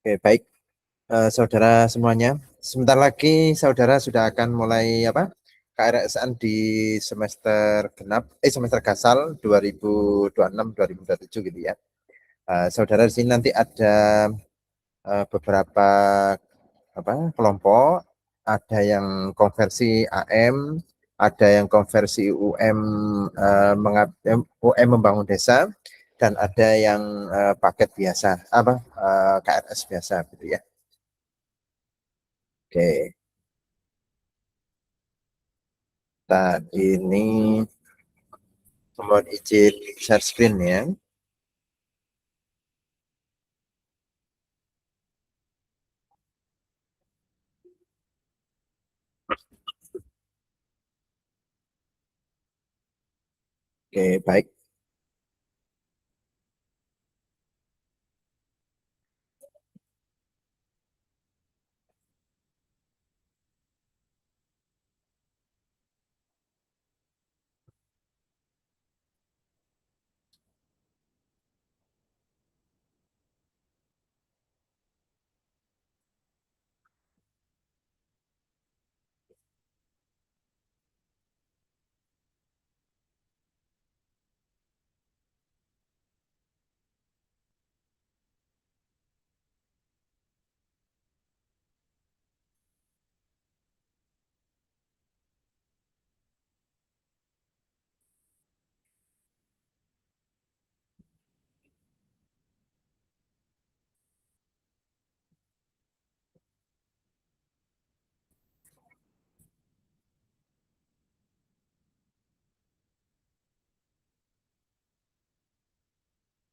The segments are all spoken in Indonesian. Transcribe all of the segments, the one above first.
Oke, baik. Saudara semuanya, sebentar lagi saudara sudah akan mulai KRSAN di semester genap, semester Gasal 2026-2027 gitu ya. Saudara di sini nanti ada beberapa kelompok, ada yang konversi AM, ada yang konversi UM UM membangun desa, dan ada yang paket biasa KRS biasa gitu ya. Oke, dan ini mohon izin share screen ya. Oke, baik.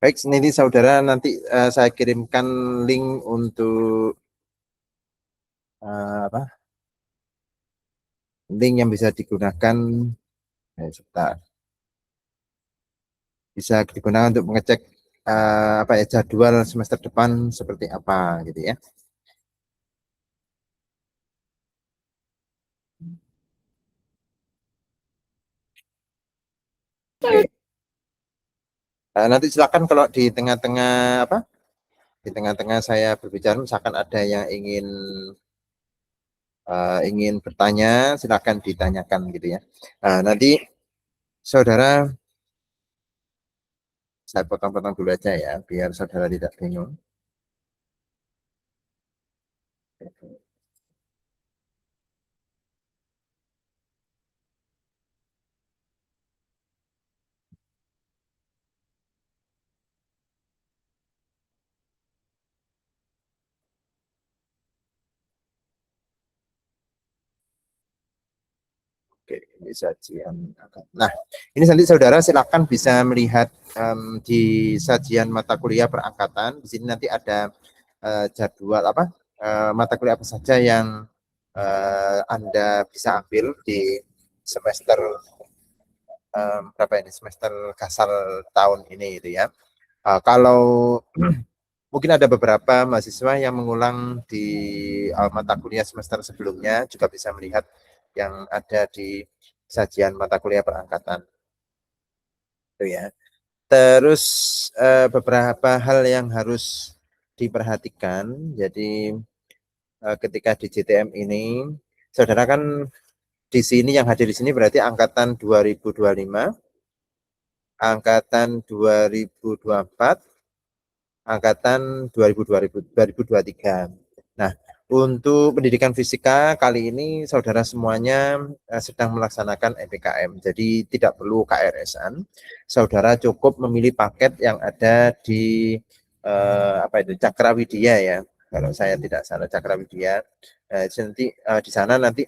Baik, ini saudara nanti saya kirimkan link untuk apa? Link yang bisa digunakan, sebentar. Bisa digunakan untuk mengecek jadwal semester depan seperti apa gitu ya. Oke. Nanti silakan kalau di tengah-tengah di tengah-tengah saya berbicara, misalkan ada yang ingin bertanya, silakan ditanyakan gitu ya. Nanti saudara, saya potong-potong dulu aja ya, biar saudara tidak bingung. Oke, ini sajian. Nah, ini nanti saudara silakan bisa melihat di sajian mata kuliah perangkatan. Di sini nanti ada jadwal mata kuliah apa saja yang Anda bisa ambil di semester berapa ini, semester Gasal tahun ini itu ya. Kalau mungkin ada beberapa mahasiswa yang mengulang di mata kuliah semester sebelumnya juga bisa melihat yang ada di sajian mata kuliah perangkatan itu ya. Terus beberapa hal yang harus diperhatikan. Jadi ketika di JTM ini, saudara kan di sini yang hadir di sini berarti angkatan 2025, angkatan 2024, angkatan 2023. Nah, untuk pendidikan fisika kali ini saudara semuanya sedang melaksanakan MPKM. Jadi tidak perlu KRS-an. Saudara cukup memilih paket yang ada di Cakrawidya ya. Kalau saya tidak salah Cakrawidya. Nanti di sana nanti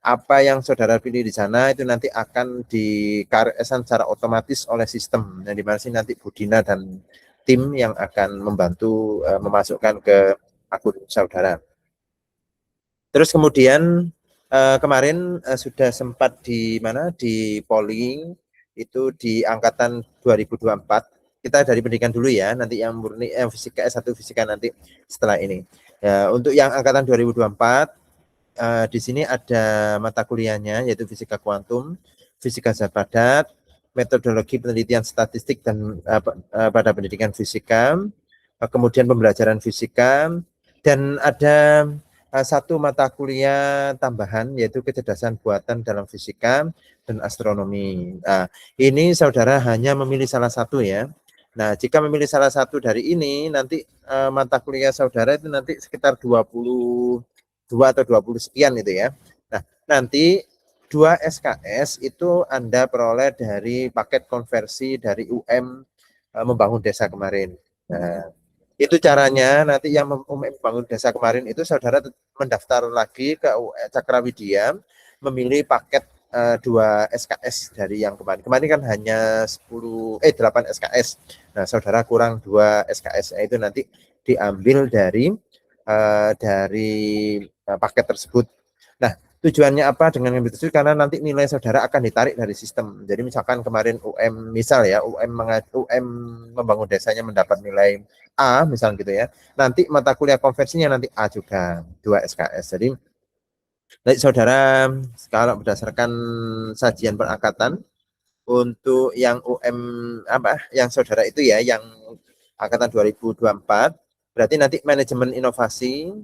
apa yang saudara pilih di sana itu nanti akan di KRS-an secara otomatis oleh sistem. Yang dimana sih nanti Budina dan tim yang akan membantu memasukkan ke akun saudara. Terus kemudian kemarin sudah sempat di polling itu di angkatan 2024. Kita dari pendidikan dulu ya, nanti yang murni fisika S1 fisika nanti setelah ini. Ya, untuk yang angkatan 2024 di sini ada mata kuliahnya yaitu fisika kuantum, fisika zat padat, metodologi penelitian statistik dan pada pendidikan fisika, kemudian pembelajaran fisika, Dan ada satu mata kuliah tambahan yaitu kecerdasan buatan dalam fisika dan astronomi. Nah, ini saudara hanya memilih salah satu ya. Nah, jika memilih salah satu dari ini, nanti mata kuliah saudara itu nanti sekitar 22 atau 20 sekian itu ya. Nah, nanti 2 SKS itu Anda peroleh dari paket konversi dari UM Membangun Desa kemarin. Nah, itu caranya nanti yang membangun desa kemarin itu saudara mendaftar lagi ke Cakrawidya, memilih paket 2 SKS dari yang kemarin. Kemarin kan hanya 8 SKS. Nah, saudara kurang 2 SKS. Itu nanti diambil dari paket tersebut. Nah, tujuannya apa dengan ngambil tersebut? Karena nanti nilai saudara akan ditarik dari sistem. Jadi misalkan kemarin misal ya UM membangun desanya mendapat nilai A misal gitu ya. Nanti mata kuliah konversinya nanti A juga 2 SKS. Jadi nanti saudara kalau berdasarkan sajian perangkatan untuk yang yang saudara itu ya yang angkatan 2024 berarti nanti manajemen inovasi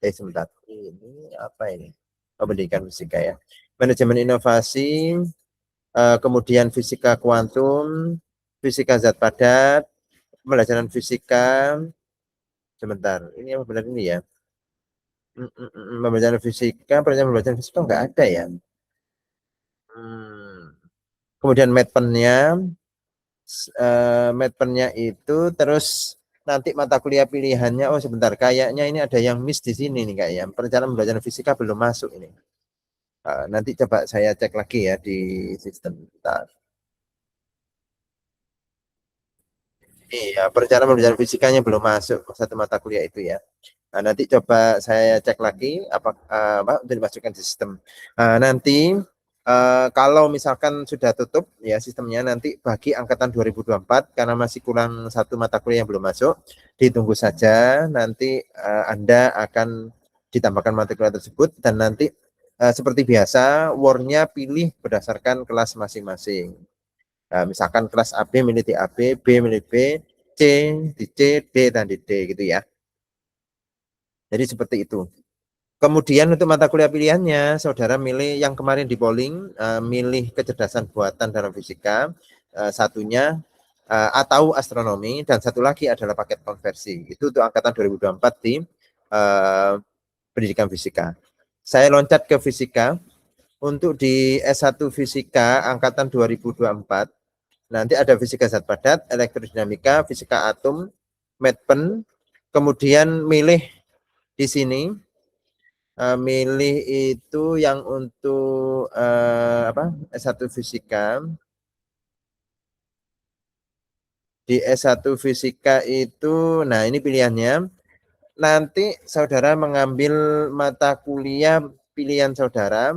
sebentar. Ini apa ini? Pendidikan fisika ya. Manajemen inovasi, kemudian fisika kuantum, fisika zat padat, pembelajaran fisika, sebentar, ini apa benar ini ya? Pembelajaran fisika enggak ada ya. Kemudian matpennya itu terus nanti mata kuliah pilihannya, oh sebentar, kayaknya ini ada yang miss di sini nih kayaknya. Perencanaan pembelajaran fisika belum masuk ini. Nanti coba saya cek lagi ya di sistem kita. Iya, perencanaan pembelajaran fisikanya belum masuk satu mata kuliah itu ya. Nah, nanti coba saya cek lagi apa untuk dimasukkan di sistem. Nanti kalau misalkan sudah tutup ya sistemnya nanti bagi angkatan 2024 karena masih kurang satu mata kuliah yang belum masuk, ditunggu saja nanti Anda akan ditambahkan mata kuliah tersebut dan nanti seperti biasa WOR-nya pilih berdasarkan kelas masing-masing. Nah, misalkan kelas AB milih di AB, B milih B, C di C, D dan di D gitu ya. Jadi seperti itu. Kemudian untuk mata kuliah pilihannya, saudara milih yang kemarin di polling, milih kecerdasan buatan dalam fisika, satunya atau astronomi, dan satu lagi adalah paket konversi. Itu untuk angkatan 2024 di pendidikan fisika. Saya loncat ke fisika. Untuk di S1 fisika angkatan 2024, nanti ada fisika zat padat, elektrodinamika, fisika atom, medpen, kemudian milih di sini, milih itu yang untuk S1 fisika. Di S1 fisika itu, nah ini pilihannya. Nanti saudara mengambil mata kuliah pilihan saudara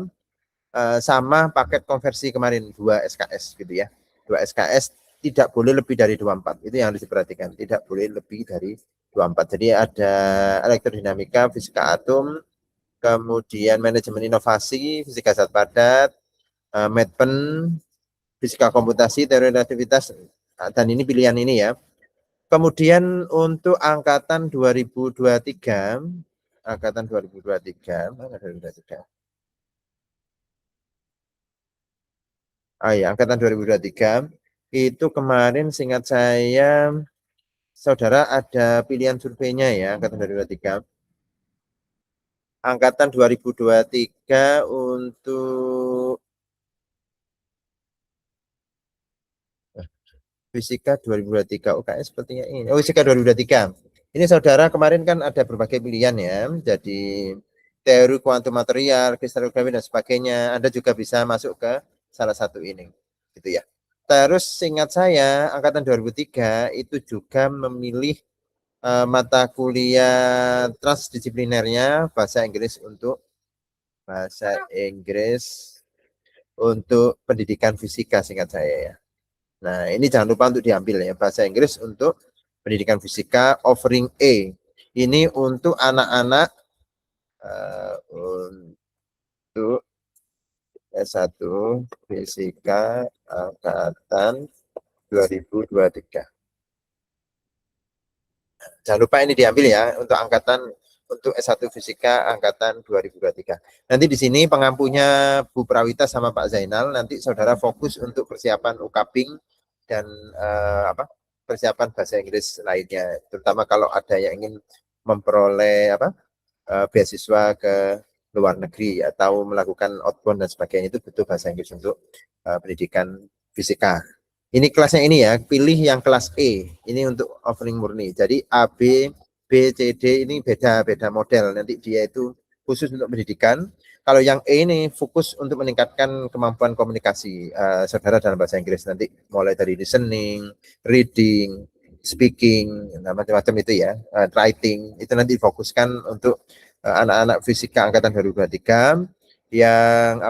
sama paket konversi kemarin 2 SKS gitu ya. 2 SKS tidak boleh lebih dari 24. Itu yang harus diperhatikan. Tidak boleh lebih dari 24. Jadi ada elektrodinamika, fisika atom, kemudian manajemen inovasi, fisika zat padat, medpen, fisika komputasi, teori relativitas, dan ini pilihan ini ya. Kemudian untuk angkatan 2023, angkatan 2023, mana 2023? Ya, angkatan 2023 itu kemarin seingat saya saudara ada pilihan surveinya ya angkatan 2023. Angkatan 2023 untuk fisika 2023 UKS sepertinya ini. Oh, fisika 2023. Ini saudara kemarin kan ada berbagai pilihan ya. Jadi teori kuantum material, kristalografi dan sebagainya. Anda juga bisa masuk ke salah satu ini. Gitu ya. Terus seingat saya angkatan 2003 itu juga memilih mata kuliah transdisiplinernya bahasa Inggris untuk pendidikan fisika singkat saya ya. Nah, ini jangan lupa untuk diambil ya, bahasa Inggris untuk pendidikan fisika offering A. Ini untuk anak-anak untuk S1 fisika angkatan 2023. Jangan lupa ini diambil ya untuk angkatan untuk S1 Fisika angkatan 2023. Nanti di sini pengampunya Bu Prawita sama Pak Zainal, nanti saudara fokus untuk persiapan UKAPing dan persiapan bahasa Inggris lainnya, terutama kalau ada yang ingin memperoleh beasiswa ke luar negeri atau melakukan outbound dan sebagainya, itu butuh bahasa Inggris untuk pendidikan fisika. Ini kelasnya ini ya, pilih yang kelas E, ini untuk offering murni. Jadi A, B, C, D ini beda-beda model, nanti dia itu khusus untuk pendidikan. Kalau yang E ini fokus untuk meningkatkan kemampuan komunikasi saudara dalam bahasa Inggris, nanti mulai dari listening, reading, speaking, macam-macam itu ya, writing, itu nanti difokuskan untuk anak-anak fisika angkatan 2023 yang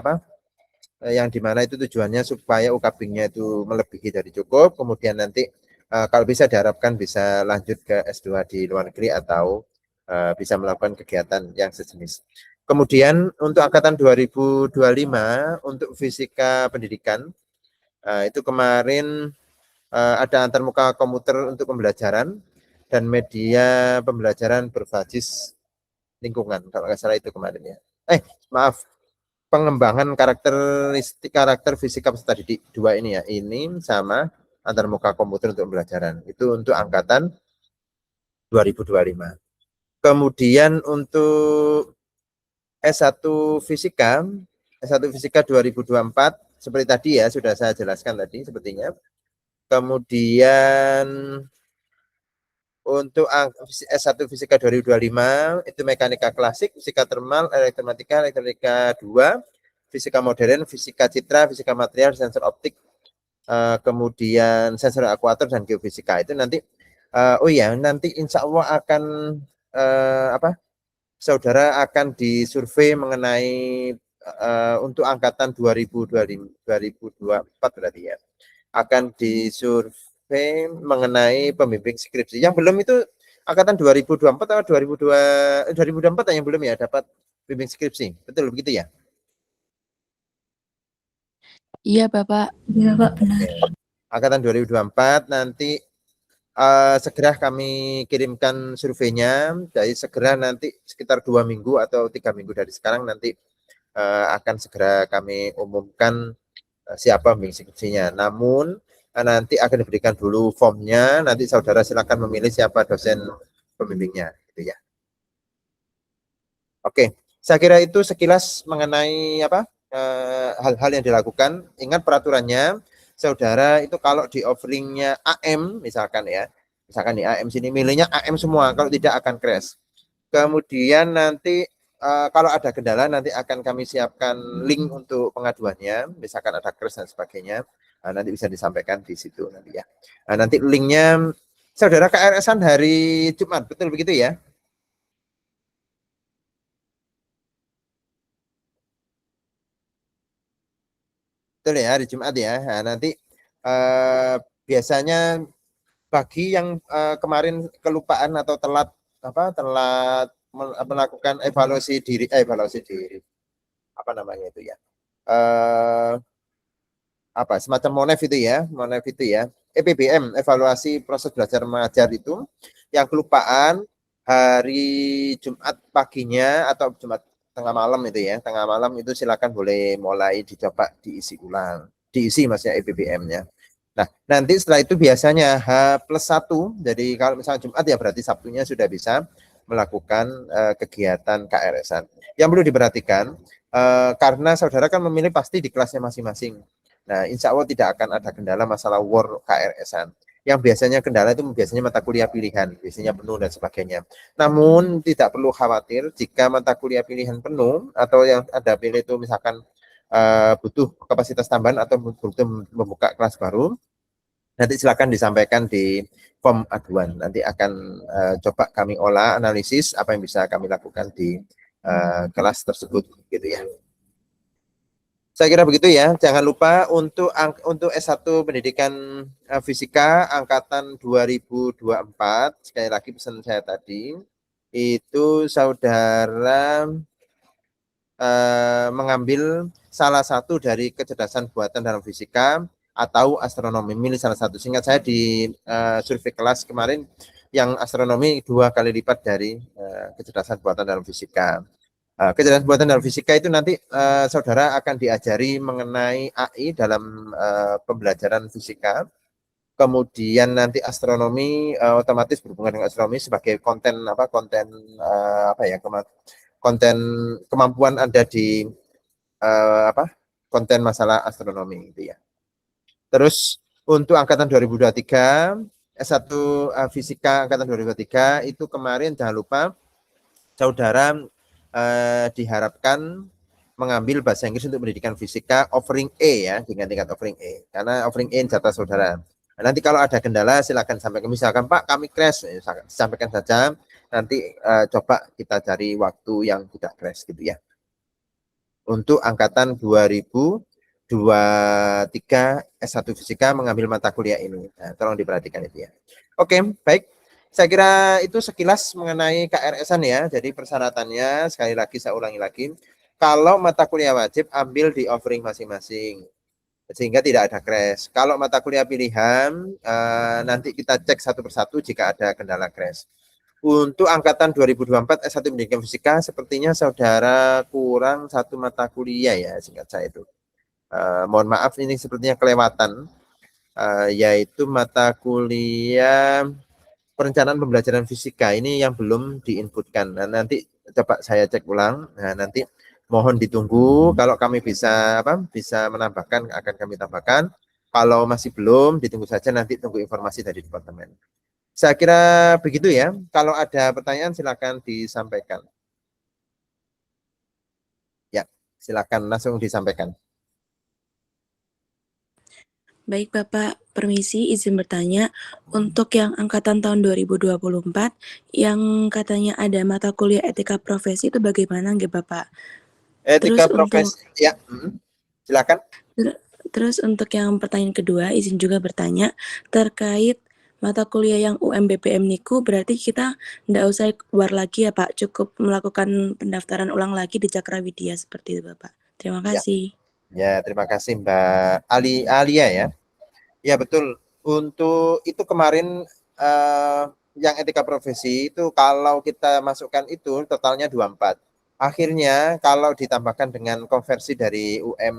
yang dimana itu tujuannya supaya UKAPing-nya itu melebihi dari cukup, kemudian nanti kalau bisa diharapkan bisa lanjut ke S2 di luar negeri atau bisa melakukan kegiatan yang sejenis. Kemudian untuk angkatan 2025 untuk fisika pendidikan itu kemarin ada antarmuka komuter untuk pembelajaran dan media pembelajaran berbasis lingkungan, kalau nggak salah itu kemarin ya. Maaf, pengembangan karakter fisika peserta didik 2 ini ya, ini sama antarmuka komputer untuk pembelajaran, itu untuk angkatan 2025. Kemudian untuk S1 Fisika 2024 seperti tadi ya, sudah saya jelaskan tadi sepertinya. Kemudian untuk S1 Fisika 2025 itu mekanika klasik, fisika termal, elektronika 2, fisika modern, fisika citra, fisika material, sensor optik, kemudian sensor akuator dan geofisika. Itu nanti nanti insya Allah akan saudara akan disurvei mengenai untuk angkatan 2024 berarti ya, akan disurvei mengenai pembimbing skripsi. Yang belum itu angkatan 2024 atau 2024 yang belum ya dapat bimbing skripsi, betul begitu ya? Iya Bapak. Iya Pak, benar. Angkatan 2024 nanti segera kami kirimkan surveinya, jadi segera nanti sekitar 2 minggu atau 3 minggu dari sekarang nanti akan segera kami umumkan siapa pembimbing skripsinya. Namun nanti akan diberikan dulu formnya, nanti saudara silakan memilih siapa dosen pembimbingnya, gitu ya. Oke, saya kira itu sekilas mengenai hal-hal yang dilakukan. Ingat peraturannya, saudara itu kalau di offeringnya AM misalkan ya, misalkan di AM sini milihnya AM semua, kalau tidak akan crash. Kemudian nanti kalau ada kendala nanti akan kami siapkan link untuk pengaduannya, misalkan ada crash dan sebagainya, nanti bisa disampaikan di situ nanti ya. Nanti linknya saudara KRS-an hari Jumat, betul begitu ya? Betul ya, hari Jumat ya. Nah, nanti biasanya bagi yang kemarin kelupaan atau telat melakukan evaluasi diri apa namanya itu ya, semacam MONEF itu ya, EPBM, evaluasi proses belajar mengajar itu, yang kelupaan hari Jumat paginya atau Jumat tengah malam itu silakan boleh mulai dicoba diisi ulang, maksudnya EPBM-nya. Nah, nanti setelah itu biasanya H+1, jadi kalau misalnya Jumat ya berarti Sabtunya sudah bisa melakukan kegiatan KRS-an. Yang perlu diperhatikan, karena saudara kan memilih pasti di kelasnya masing-masing. Nah, insya Allah tidak akan ada kendala masalah war KRS-an. Yang biasanya kendala itu biasanya mata kuliah pilihan, biasanya penuh dan sebagainya. Namun tidak perlu khawatir jika mata kuliah pilihan penuh atau yang ada pilih itu misalkan butuh kapasitas tambahan atau butuh membuka kelas baru, nanti silakan disampaikan di form aduan. Nanti akan coba kami olah analisis apa yang bisa kami lakukan di kelas tersebut, gitu ya. Saya kira begitu ya. Jangan lupa untuk S1 Pendidikan Fisika angkatan 2024, sekali lagi pesan saya tadi, itu saudara mengambil salah satu dari kecerdasan buatan dalam fisika atau astronomi, milih salah satu. Singkat saya di survei kelas kemarin yang astronomi 2 kali lipat dari kecerdasan buatan dalam fisika. Kecerdasan buatan dalam fisika itu nanti saudara akan diajari mengenai AI dalam pembelajaran fisika. Kemudian nanti astronomi otomatis berhubungan dengan astronomi sebagai konten konten kemampuan Anda di konten masalah astronomi gitu ya. Terus untuk angkatan 2023 S1 fisika angkatan 2023 itu kemarin jangan lupa saudara diharapkan mengambil bahasa Inggris untuk pendidikan fisika offering A ya, dengan tingkat offering A. Karena offering A jatah saudara. Nah, nanti kalau ada kendala silakan sampaikan. Misalkan Pak kami crash, sampaikan saja. Nanti coba kita cari waktu yang tidak crash gitu ya. Untuk angkatan 2023 S1 Fisika mengambil mata kuliah ini. Nah, tolong diperhatikan itu ya. Oke, baik. Saya kira itu sekilas mengenai KRS-an ya. Jadi persyaratannya, sekali lagi saya ulangi lagi. Kalau mata kuliah wajib, ambil di offering masing-masing. Sehingga tidak ada crash. Kalau mata kuliah pilihan, nanti kita cek satu persatu jika ada kendala crash. Untuk angkatan 2024 S1 Pendidikan Fisika, sepertinya saudara kurang satu mata kuliah ya, singkat saya itu. Mohon maaf ini sepertinya kelewatan, yaitu mata kuliah perencanaan pembelajaran fisika ini yang belum diinputkan. Nah, nanti coba saya cek ulang. Nah, nanti mohon ditunggu. Kalau kami bisa bisa menambahkan akan kami tambahkan. Kalau masih belum, ditunggu saja nanti tunggu informasi dari departemen. Saya kira begitu ya. Kalau ada pertanyaan silakan disampaikan. Ya, silakan langsung disampaikan. Baik Bapak, permisi izin bertanya. Untuk yang angkatan tahun 2024, yang katanya ada mata kuliah etika profesi itu bagaimana nggih Bapak? Etika profesi, ya, silakan. Terus untuk yang pertanyaan kedua, izin juga bertanya terkait mata kuliah yang UMBPM Niku, berarti kita nggak usah keluar lagi ya Pak, cukup melakukan pendaftaran ulang lagi di Cakrawidya seperti itu Bapak. Terima kasih. Ya, terima kasih Mbak Alia ya. Ya betul. Untuk itu kemarin yang etika profesi itu kalau kita masukkan itu totalnya 24. Akhirnya kalau ditambahkan dengan konversi dari UM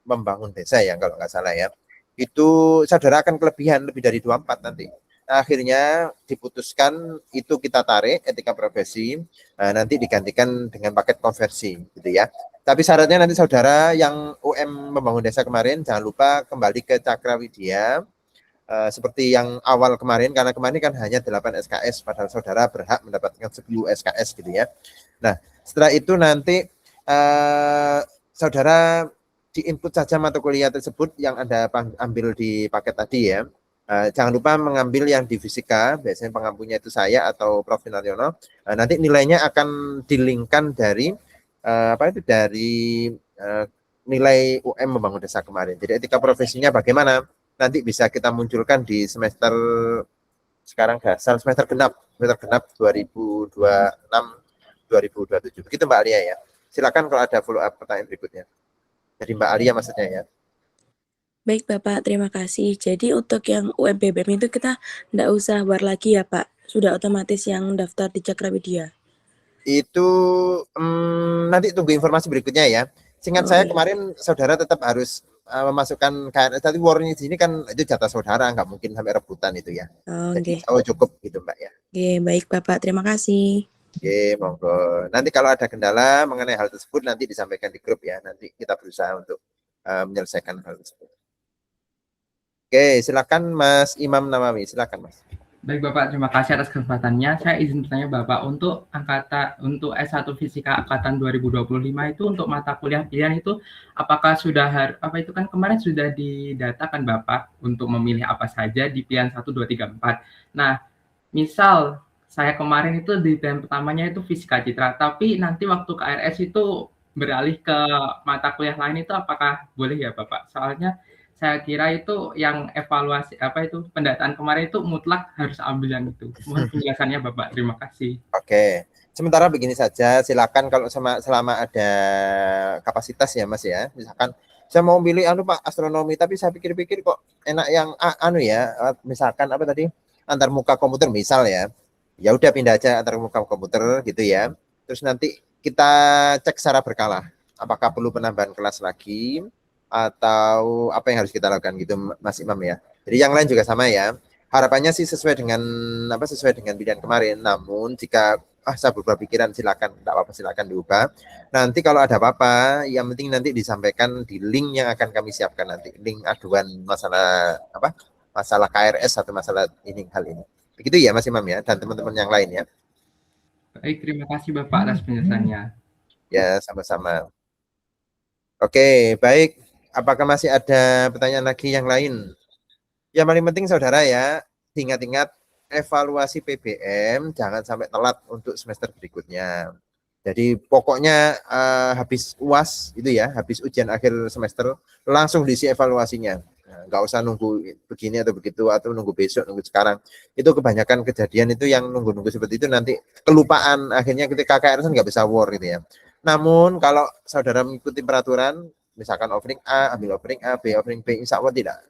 Membangun Desa ya kalau nggak salah ya, itu saudara akan kelebihan lebih dari 24 nanti. Nah, akhirnya diputuskan itu kita tarik etika profesi, nanti digantikan dengan paket konversi gitu ya. Tapi syaratnya nanti saudara yang UM Membangun Desa kemarin jangan lupa kembali ke Cakrawidya seperti yang awal kemarin, karena kemarin kan hanya 8 SKS padahal saudara berhak mendapatkan 10 SKS gitu ya. Nah, setelah itu nanti saudara diinput saja mata kuliah tersebut yang Anda ambil di paket tadi ya. Jangan lupa mengambil yang di fisika, biasanya pengampunya itu saya atau Prof. Naryono. Nanti nilainya akan dilingkan dari nilai UM Membangun Desa kemarin. Jadi etika profesinya bagaimana? Nanti bisa kita munculkan di semester sekarang dasar semester genap 2026 2027. Begitu Mbak Alia ya. Silakan kalau ada follow up pertanyaan berikutnya. Jadi Mbak Alia maksudnya ya. Baik Bapak, terima kasih. Jadi untuk yang UMBPM itu kita nggak usah war lagi ya Pak? Sudah otomatis yang daftar di Cakrawidya? Itu nanti tunggu informasi berikutnya ya. Singkat saya iya. kemarin saudara tetap harus memasukkan KRS. Tadi warning di sini kan itu jatah saudara, nggak mungkin sampai rebutan itu ya. Jadi cukup gitu Mbak ya. Oke, baik Bapak, terima kasih. Oke, monggo. Nanti kalau ada kendala mengenai hal tersebut nanti disampaikan di grup ya. Nanti kita berusaha untuk menyelesaikan hal tersebut. Oke, silakan Mas Imam Nawawi, silakan Mas. Baik Bapak, terima kasih atas kesempatannya. Saya izin bertanya Bapak, untuk S1 Fisika angkatan 2025 itu untuk mata kuliah pilihan itu apakah sudah itu kan kemarin sudah didatakan Bapak untuk memilih apa saja di pilihan 1 2 3 4. Nah, misal saya kemarin itu di pilihan pertamanya itu fisika citra, tapi nanti waktu KRS itu beralih ke mata kuliah lain itu apakah boleh ya Bapak? Soalnya saya kira itu yang evaluasi pendataan kemarin itu mutlak harus ambil yang itu. Mohon penjelasannya Bapak. Terima kasih. Oke. Sementara begini saja, silakan kalau selama ada kapasitas ya Mas ya. Misalkan saya mau pilih Pak astronomi, tapi saya pikir-pikir kok enak yang misalkan apa tadi? antar muka komputer misal ya. Ya udah pindah aja antar muka komputer gitu ya. Terus nanti kita cek secara berkala. Apakah perlu penambahan kelas lagi atau apa yang harus kita lakukan gitu Mas Imam ya. Jadi yang lain juga sama ya. Harapannya sih sesuai dengan pilihan kemarin. Namun jika saya berubah pikiran silakan, tidak apa-apa silakan diubah. Nanti kalau ada apa-apa, yang penting nanti disampaikan di link yang akan kami siapkan nanti, link aduan masalah masalah KRS atau masalah ini hal ini. Begitu ya Mas Imam ya dan teman-teman yang lain ya. Baik, terima kasih Bapak atas penjelasannya. Ya, sama-sama. Oke, baik. Apakah masih ada pertanyaan lagi yang lain? Yang paling penting saudara ya, ingat-ingat evaluasi PBM jangan sampai telat untuk semester berikutnya. Jadi pokoknya habis UAS itu ya, habis ujian akhir semester langsung diisi evaluasinya. Nah, nggak usah nunggu begini atau begitu atau nunggu besok, nunggu sekarang. Itu kebanyakan kejadian itu yang nunggu-nunggu seperti itu nanti kelupaan akhirnya ketika KRS nggak bisa war gitu ya. Namun kalau saudara mengikuti peraturan, misalkan offering A, ambil offering A, B, offering B, insya Allah tidak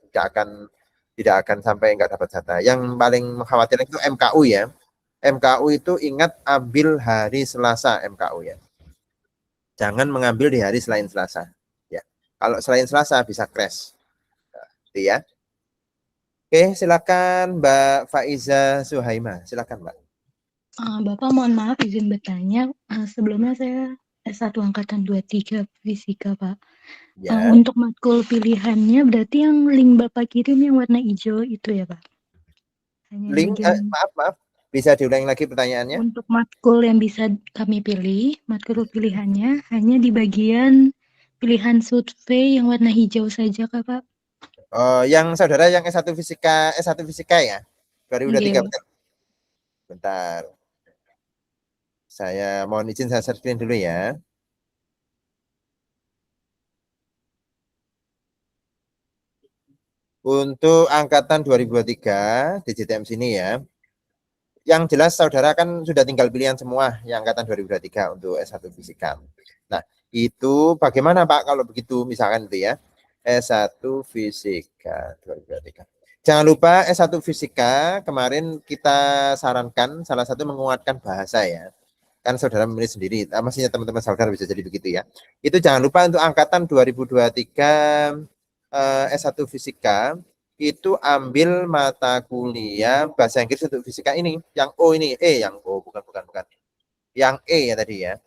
akan sampai nggak dapat jatah. Yang paling mengkhawatirkan itu MKU ya. MKU itu ingat ambil hari Selasa MKU ya. Jangan mengambil di hari selain Selasa. Ya. Kalau selain Selasa bisa crash. Gitu ya. Oke, silakan Mbak Faiza Suhaima. Silakan Mbak. Bapak mohon maaf izin bertanya. Sebelumnya saya S1 angkatan 23 fisika, Pak. Ya. Untuk matkul pilihannya berarti yang link Bapak kirim yang warna hijau itu ya, Pak? Hanya Link maaf. Bisa diulangi lagi pertanyaannya? Untuk matkul yang bisa kami pilih, matkul pilihannya hanya di bagian pilihan survei yang warna hijau saja, Kak, Pak? Yang saudara yang S1 fisika ya? 2023 betul. Bentar. Saya mohon izin saya share screen dulu ya. Untuk angkatan 2023 di JTM sini ya. Yang jelas saudara kan sudah tinggal pilihan semua yang angkatan 2023 untuk S1 fisika. Nah, itu bagaimana Pak kalau begitu misalkan itu ya. S1 fisika 2023. Jangan lupa S1 fisika kemarin kita sarankan salah satu menguatkan bahasa ya. Kan saudara memilih sendiri, maksudnya teman-teman saudara bisa jadi begitu ya. Itu jangan lupa untuk angkatan 2023 S1 fisika itu ambil mata kuliah bahasa Inggris untuk fisika ini, yang O ini, yang O bukan. Yang E ya tadi ya.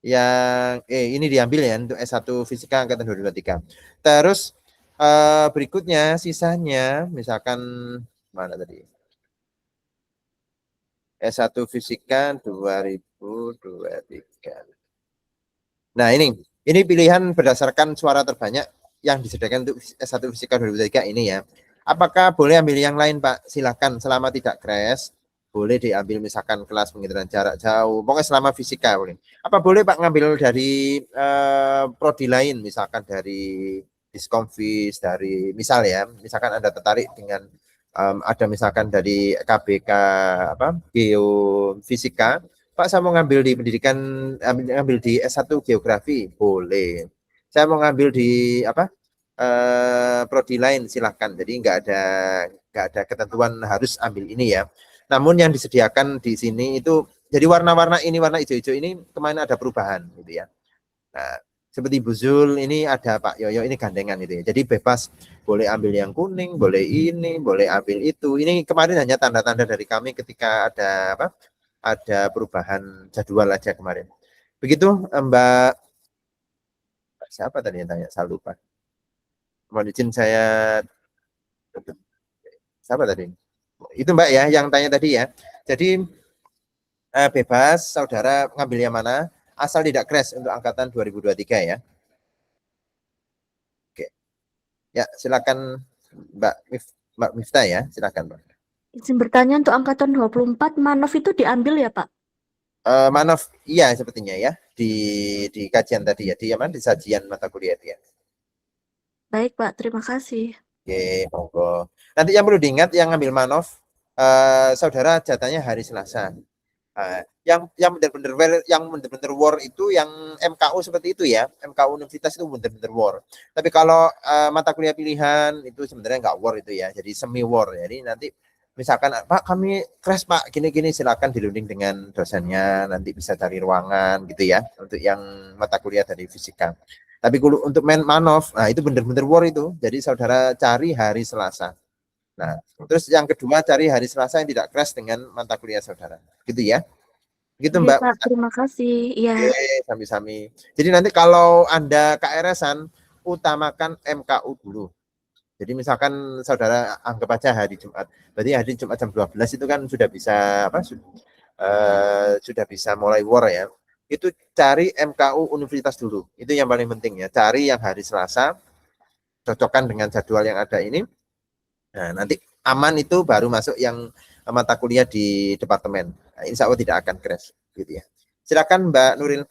Yang ini diambil ya untuk S1 fisika angkatan 2023. Terus berikutnya sisanya misalkan mana tadi? S1 fisika 2023. Nah, ini pilihan berdasarkan suara terbanyak yang disediakan untuk S1 fisika 2023 ini ya. Apakah boleh ambil yang lain, Pak? Silakan selama tidak crash. Boleh diambil misalkan kelas penghitungan jarak jauh. Pokoknya selama fisika boleh. Apa boleh Pak ngambil dari prodi lain, misalkan dari Diskomfis, dari misal ya, misalkan Anda tertarik dengan ada misalkan dari KBK Geofisika, Pak saya mau ngambil di pendidikan, ngambil di S1 Geografi, boleh. Saya mau ngambil di prodi lain, silahkan. Jadi nggak ada ketentuan harus ambil ini ya. Namun yang disediakan di sini itu jadi warna-warna ini, warna hijau-hijau ini kemarin ada perubahan gitu ya. Nah, seperti Buzul ini ada Pak Yoyo ini gandengan itu ya. Jadi bebas boleh ambil yang kuning, boleh ini, boleh ambil itu. Ini kemarin hanya tanda-tanda dari kami ketika ada perubahan jadwal aja kemarin. Begitu Mbak siapa tadi yang tanya? Saya lupa. Mohon izin saya siapa tadi? Itu Mbak ya yang tanya tadi ya. Jadi bebas saudara ngambil yang mana asal tidak crash untuk angkatan 2023 ya. Oke. Ya, silakan Mbak Miftah ya, silakan Mbak. Izin bertanya untuk angkatan 24 Manov itu diambil ya, Pak? Manov iya sepertinya ya di kajian tadi ya, di sajian mata kuliah ya. Baik, Pak. Terima kasih. Oke, monggo. Nanti yang perlu diingat yang ngambil Manov saudara jatahnya hari Selasa. Yang benar-benar war itu yang MKU seperti itu ya, MKU universitas itu benar-benar war. Tapi kalau mata kuliah pilihan itu sebenarnya nggak war itu ya, jadi semi war. Jadi nanti misalkan Pak kami crash Pak gini-gini, silakan dirunding dengan dosennya, nanti bisa cari ruangan gitu ya untuk yang mata kuliah dari fisika. Tapi kalau untuk manov, nah itu benar-benar war itu. Jadi saudara cari hari Selasa. Nah, terus yang kedua cari hari Selasa yang tidak crash dengan mata kuliah saudara. Gitu ya. Gitu Iya, Mbak. Pak, terima kasih. Iya. Oke, sami-sami. Jadi nanti kalau Anda KRS-an, utamakan MKU dulu. Jadi misalkan saudara anggap aja hari Jumat. Berarti hari Jumat jam 12 itu kan sudah bisa sudah bisa mulai war ya. Itu cari MKU universitas dulu. Itu yang paling penting ya. Cari yang hari Selasa, cocokkan dengan jadwal yang ada ini. Nah, nanti aman itu baru masuk yang mata kuliah di departemen. Nah, insya Allah tidak akan crash gitu ya. Silakan Mbak Nuril.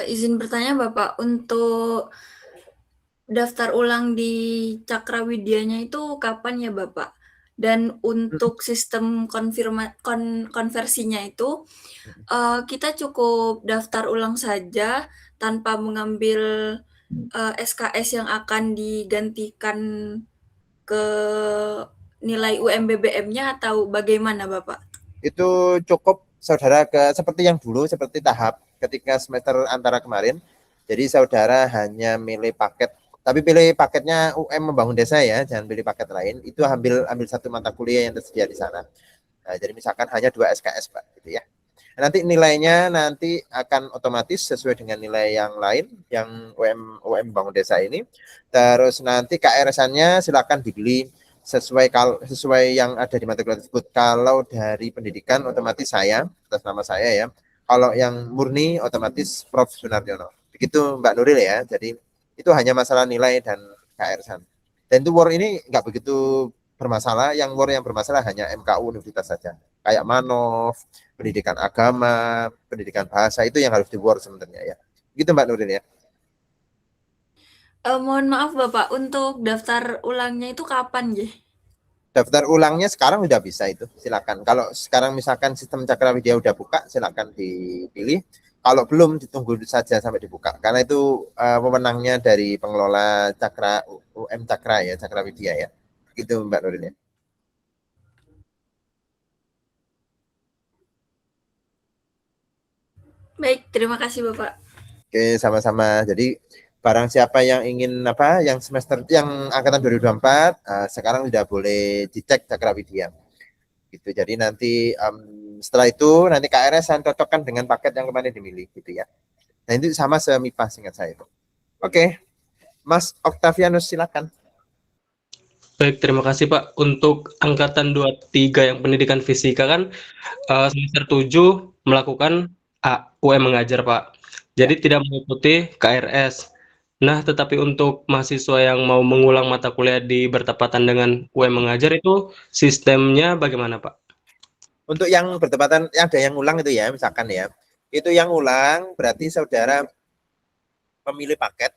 Izin bertanya Bapak, untuk daftar ulang di Cakrawidyanya itu kapan ya Bapak? Dan untuk sistem konversinya itu kita cukup daftar ulang saja tanpa mengambil SKS yang akan digantikan ke nilai UMBBM-nya atau bagaimana Bapak? Itu cukup saudara seperti yang dulu, seperti tahap ketika semester antara kemarin. Jadi saudara hanya milih paket, tapi pilih paketnya UM Membangun Desa ya, jangan pilih paket lain. Itu ambil satu mata kuliah yang tersedia di sana. Nah, jadi misalkan hanya 2 SKS Pak, gitu ya. Nanti nilainya nanti akan otomatis sesuai dengan nilai yang lain, yang UM Membangun Desa ini. Terus nanti KRS-nya silakan dipilih sesuai yang ada di mata kuliah tersebut. Kalau dari pendidikan otomatis saya, atas nama saya ya. Kalau yang murni otomatis Prof. Sunaryono. Begitu Mbak Nuril ya. Jadi itu hanya masalah nilai dan KRS-an. Dan itu war ini nggak begitu bermasalah. Yang war yang bermasalah hanya MKU universitas saja. Kayak Manov, pendidikan agama, pendidikan bahasa, itu yang harus di war sebenarnya ya. Gitu Mbak Nuril ya. Mohon maaf Bapak, untuk daftar ulangnya itu kapan ya? Daftar ulangnya sekarang udah bisa itu, silakan. Kalau sekarang misalkan sistem Cakrawidya udah buka, silakan dipilih. Kalau belum, ditunggu saja sampai dibuka. Karena itu wewenangnya dari pengelola UM Cakra ya, Cakrawidya ya. Gitu Mbak Nuril ya. Baik, terima kasih Bapak. Oke, sama-sama. Jadi barang siapa yang ingin yang semester yang angkatan 2024 sekarang sudah boleh dicek Cakrawidya. Gitu. Jadi nanti setelah itu nanti KRS cocokkan dengan paket yang kemarin dimilih gitu ya. Nah, itu sama semipa singkat saya itu. Oke. Mas Octavianus silakan. Baik, terima kasih Pak. Untuk angkatan 23 yang pendidikan fisika kan semester 7 melakukan UM mengajar Pak. Jadi tidak mengikuti KRS. Nah, tetapi untuk mahasiswa yang mau mengulang mata kuliah di bertepatan dengan UM mengajar itu sistemnya bagaimana Pak? Untuk yang bertepatan, ada yang ulang itu ya, misalkan ya. Itu yang ulang berarti saudara memilih paket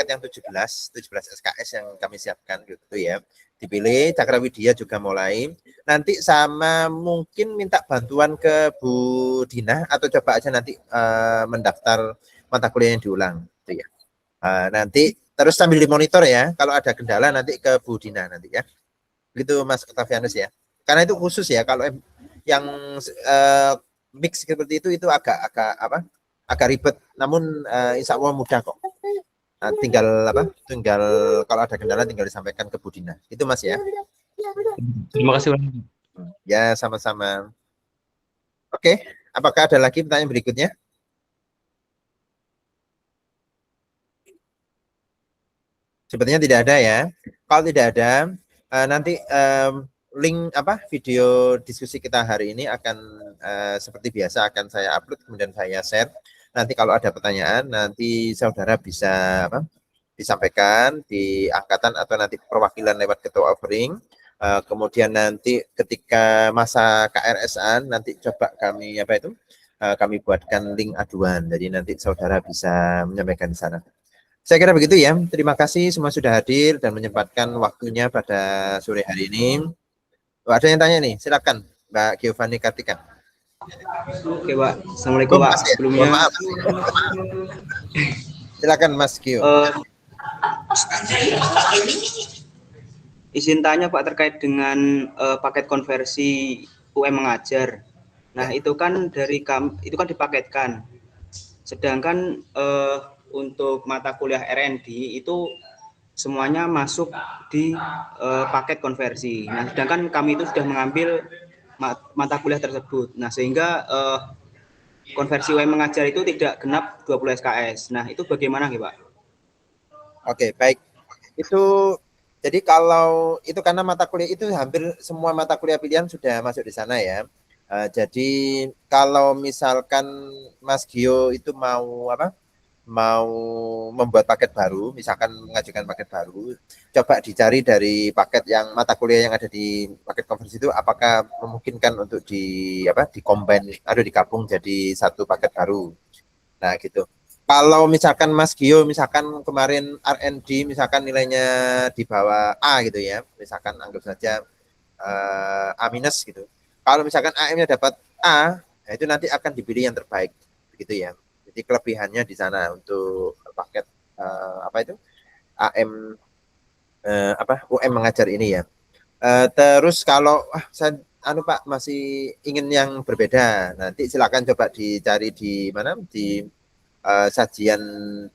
yang 17 SKS yang kami siapkan gitu ya. Dipilih, Cakrawidya juga mulai. Nanti sama mungkin minta bantuan ke Bu Dina atau coba aja nanti mendaftar mata kuliah yang diulang gitu ya. Nanti terus sambil dimonitor ya, kalau ada kendala nanti ke Bu Dina nanti ya. Gitu Mas Octavianus ya. Karena itu khusus ya, kalau yang mix seperti itu agak ribet, namun insya Allah mudah kok. Tinggal kalau ada kendala tinggal disampaikan ke Bu Dina. Itu Mas ya. Terima kasih. Ya, sama-sama. Oke, apakah ada lagi pertanyaan berikutnya? Sepertinya tidak ada ya. Kalau tidak ada, nanti link video diskusi kita hari ini akan seperti biasa akan saya upload kemudian saya share. Nanti kalau ada pertanyaan nanti saudara bisa disampaikan di angkatan atau nanti perwakilan lewat ketua offering. Kemudian nanti ketika masa KRS-an nanti coba kami kami buatkan link aduan. Jadi nanti saudara bisa menyampaikan di sana. Saya kira begitu ya. Terima kasih semua sudah hadir dan menyempatkan waktunya pada sore hari ini. Ada yang tanya nih, silakan Mbak Giovanni Kartika. Oke, Pak. Assalamualaikum, Pak. Mas ya? Sebelumnya, Mohon maaf. Silakan Mas Gio. izin tanya, Pak, terkait dengan paket konversi UM mengajar. Nah, itu kan itu kan dipaketkan. Sedangkan untuk mata kuliah RND itu semuanya masuk di paket konversi. Nah, sedangkan kami itu sudah mengambil mata kuliah tersebut. Nah, sehingga konversi UM mengajar itu tidak genap 20 SKS. Nah, itu bagaimana, Pak? Oke, baik. Itu jadi kalau itu karena mata kuliah itu hampir semua mata kuliah pilihan sudah masuk di sana ya. Jadi kalau misalkan Mas Gio itu mau apa? Mau membuat paket baru, misalkan mengajukan paket baru, coba dicari dari paket yang mata kuliah yang ada di paket konversi itu apakah memungkinkan untuk di-combine atau digabung jadi satu paket baru. Nah, gitu. Kalau misalkan Mas Gio misalkan kemarin R&D misalkan nilainya di bawah A gitu ya, misalkan anggap saja A minus gitu. Kalau misalkan AM-nya dapat A, nah itu nanti akan dipilih yang terbaik begitu ya. Jadi kelebihannya di sana untuk paket AM UM mengajar ini ya. Terus kalau saya Pak masih ingin yang berbeda, nanti silakan coba dicari di mana di sajian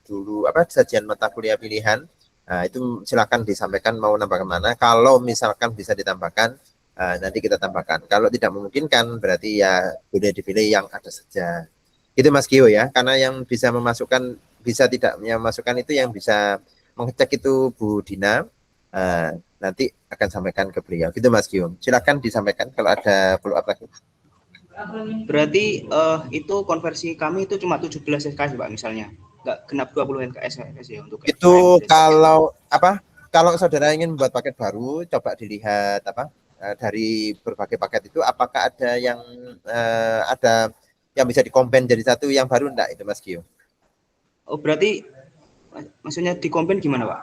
dulu sajian mata kuliah pilihan. Nah, itu silakan disampaikan mau nambah kemana. Kalau misalkan bisa ditambahkan, nanti kita tambahkan. Kalau tidak memungkinkan, berarti ya boleh dipilih yang ada saja. Itu Mas Gio ya, karena yang bisa memasukkan, bisa tidak memasukkan itu yang bisa mengecek itu Bu Dina. Nanti akan sampaikan ke beliau. Gitu Mas Gio. Silakan disampaikan kalau ada follow up lagi. Berarti itu konversi kami itu cuma 17 SKS, Pak, misalnya. Nggak genap 20 SKS ya untuk itu kalau kalau saudara ingin membuat paket baru, coba dilihat dari berbagai paket itu apakah ada yang bisa dikombin jadi satu yang baru enggak itu Mas Gio? Oh, berarti maksudnya dikombin gimana, Pak?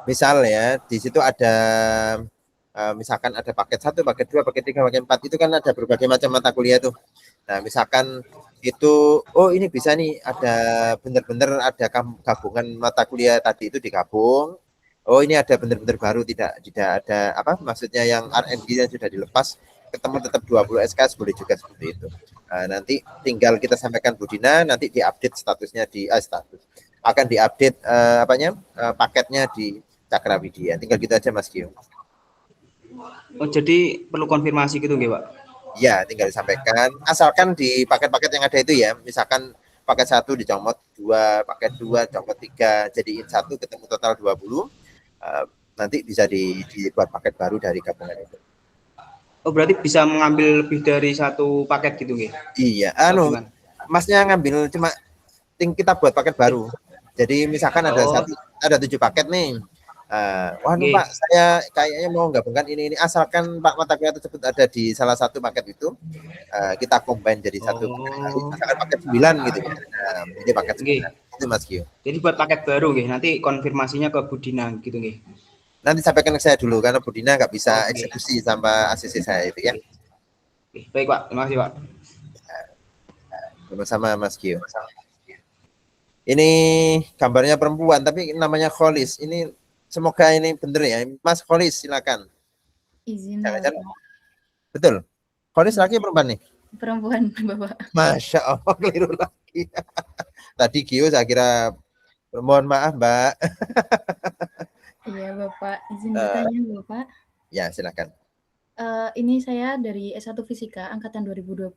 Misal ya, di situ ada misalkan ada paket 1, paket 2, paket 3, paket 4 itu kan ada berbagai macam mata kuliah tuh. Nah, misalkan itu ini bisa nih ada benar-benar ada gabungan mata kuliah tadi itu digabung. Oh, ini ada benar-benar baru tidak ada maksudnya yang R&D yang sudah dilepas ketemu tetap 20 SKS boleh juga seperti itu. Nanti tinggal kita sampaikan Bu Dina, nanti diupdate statusnya di akan diupdate paketnya di Cakrawidya. Tinggal gitu aja Mas Gio. Oh, jadi perlu konfirmasi gitu nggih, Pak? Ya, tinggal disampaikan. Asalkan di paket-paket yang ada itu ya, misalkan paket 1 dicomot 2, paket 2 dicomot 3, jadiin 1 ketemu total 20. Nanti bisa dibuat paket baru dari gabungan itu. Oh, berarti bisa mengambil lebih dari satu paket gitu nggih? Iya, Masnya ngambil cuma kita buat paket baru. Jadi misalkan ada 7 paket nih. Pak, saya kayaknya mau gabungkan ini asalkan Pak mata kuliah tersebut ada di salah satu paket itu, kita combine jadi satu misalkan paket 9 gitu ya. Ini paket 9 itu Mas Gio. Jadi buat paket baru nggih, nanti konfirmasinya ke Bu Dina gitu nggih. Nanti sampaikan ke saya dulu karena Bu Dina nggak bisa eksekusi sama ACC saya itu ya. Baik Pak, terima kasih Pak. Sama-sama Mas Gio. Ini gambarnya perempuan tapi namanya Kholis. Ini semoga ini bener ya. Mas Kholis silakan. Izin Betul. Kholis laki perempuan nih? Perempuan, Bapak. Masya Allah, keliru lagi. Tadi Gio saya kira, mohon maaf Mbak. Iya Bapak, izin bertanya Bapak. Ya silakan. Ini saya dari S1 Fisika angkatan 2025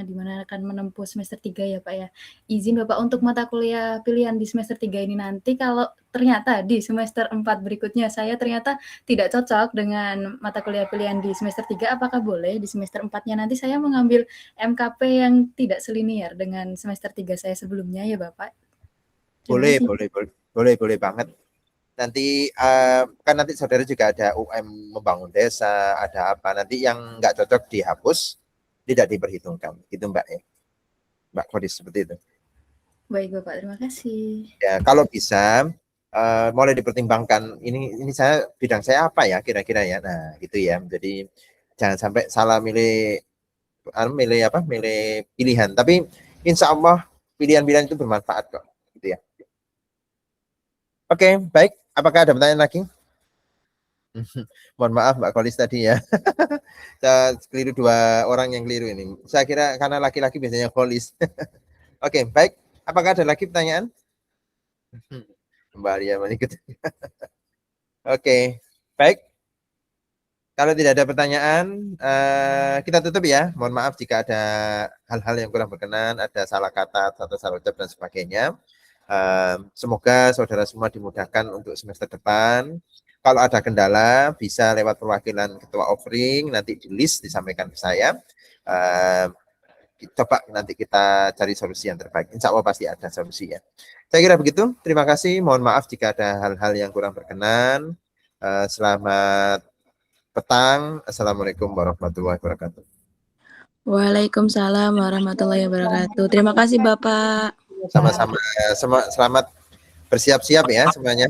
di mana akan menempuh semester 3 ya Pak ya. Izin Bapak untuk mata kuliah pilihan di semester 3 ini nanti kalau ternyata di semester 4 berikutnya saya ternyata tidak cocok dengan mata kuliah pilihan di semester 3, apakah boleh di semester 4-nya nanti saya mengambil MKP yang tidak selinier dengan semester 3 saya sebelumnya ya Bapak? Boleh banget. Nanti kan nanti saudara juga ada UM membangun desa, ada apa, nanti yang nggak cocok dihapus, tidak diperhitungkan, gitu Mbak ya, Mbak Kodis seperti itu. Baik Bapak, terima kasih. Ya kalau bisa mulai dipertimbangkan, ini saya bidang saya apa ya kira-kira ya, nah gitu ya, jadi jangan sampai salah milih pilihan. Tapi insya Allah pilihan-pilihan itu bermanfaat kok, gitu ya. Oke, baik. Apakah ada pertanyaan lagi? Mohon maaf Mbak Kolis tadi ya. Saya keliru, 2 orang yang keliru ini. Saya kira karena laki-laki biasanya Kolis. Oke, baik. Apakah ada lagi pertanyaan? Mbak Alia ikut. Oke, baik. Kalau tidak ada pertanyaan, kita tutup ya. Mohon maaf jika ada hal-hal yang kurang berkenan, ada salah kata atau salah ucap dan sebagainya. Semoga saudara semua dimudahkan untuk semester depan. Kalau ada kendala, bisa lewat perwakilan ketua offering, nanti di list disampaikan ke saya. Coba nanti kita cari solusi yang terbaik. Insya Allah pasti ada solusinya. Saya kira begitu. Terima kasih. Mohon maaf jika ada hal-hal yang kurang berkenan. Selamat petang. Assalamualaikum warahmatullahi wabarakatuh. Waalaikumsalam warahmatullahi wabarakatuh. Terima kasih Bapak. Sama-sama. Selamat bersiap-siap ya semuanya.